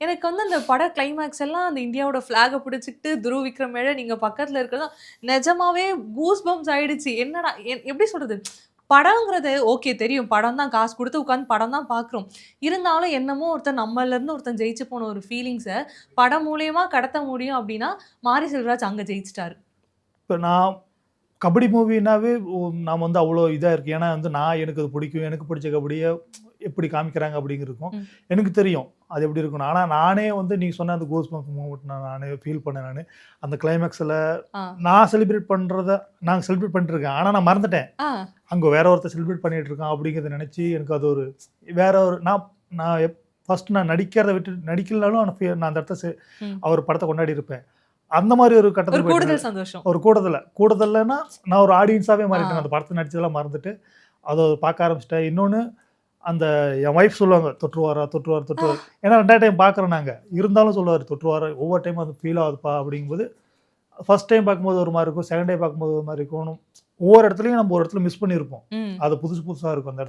எனக்கு வந்து அந்த பட கிளைமாக்ஸ் எல்லாம் அந்த இந்தியாவோட ஃபிளாக பிடிச்சுக்கிட்டு துருவ் விக்ரம் மேல நீங்க பக்கத்துல இருக்கிறது நிஜமாவே கூஸ் பம்ப்ஸ் ஆயிடுச்சு. என்னடா எப்படி சொல்றது? படம்ங்கிறது ஓகே தெரியும். படம் தான் காசு குடுத்து உட்கார்ந்து படம் தான் பார்க்குறோம். இருந்தாலும் என்னமோ ஒருத்தன் ஒருத்தன் ஜெயிச்சு போன ஒரு ஃபீலிங்ஸ படம் மூலியமா கடத்த முடியும் அப்டின்னா, மாரி செல்வராஜ் அங்க ஜெயிச்சுட்டாரு. இப்ப நான் கபடி மூவினாவே நாம வந்து அவ்வளோ இதா இருக்கு. ஏன்னா வந்து எனக்கு அது பிடிக்கும். எனக்கு பிடிச்ச கபடிய எப்படி காமிக்கிறாங்க அப்படிங்கிறதுக்கும் ம். எனக்கு தெரியும். அது எப்படி இருக்கும்னு. ஆனா நானே வந்து நீங்க சொன்ன அந்த கூஸ் பம்ப்ஸ் மூமெண்ட் நானே ஃபீல் பண்ணேன் நானு. அந்த கிளைமாக்ஸ்ல ஆ. நான் நாங்க செலிப்ரேட் பண்ணிட்டுருக்கேன். ஆனா நான் மறந்துட்டேன். ஆ. அங்க வேற ஒருத்தர் செலிப்ரேட் பண்ணிட்டு இருக்கான் அப்படிங்கிறத நினைச்சு எனக்கு அது ஒரு வேற ஒரு நான் ஃபர்ஸ்ட் நான் நடிக்கிறத விட்டு நடிக்கலனாலும் நான் அந்த இடத்த ம். அவர் படத்த கொண்டாடி இருப்பேன். அந்த மாதிரி ஒரு ஒரு கட்டத்துக்கு கூடுதல் சந்தோஷம். ஒரு கூடுதல்னா நான் ஒரு ஆடியன்ஸாவே மாறிட்டேன். அந்த படத்தை நடிச்சதெல்லாம் மறந்துட்டு அதை பார்க்க ஆரம்பிச்சிட்டேன். இன்னொன்னு அந்த என் ஒய்ஃப் சொல்லுவாங்க தொற்றுவாரா. ஏன்னா 2வது டைம் பார்க்குறோம் நாங்க. இருந்தாலும் சொல்லுவாரு தொற்றுவாரா. ஒவ்வொரு டைம் அது ஃபீல் ஆகுதுப்பா அப்படிங்கும்போது ஃபர்ஸ்ட் டைம் பார்க்கும்போது ஒரு மாதிரி இருக்கும். செகண்ட் டைம் பார்க்கும்போது ஒரு மாதிரி இருக்கும். ஒவ்வொரு இடத்துலையும் நம்ம ஒரு இடத்துல மிஸ் பண்ணியிருப்போம். ம். அது புதுசா இருக்கும் அந்த இடத்துல.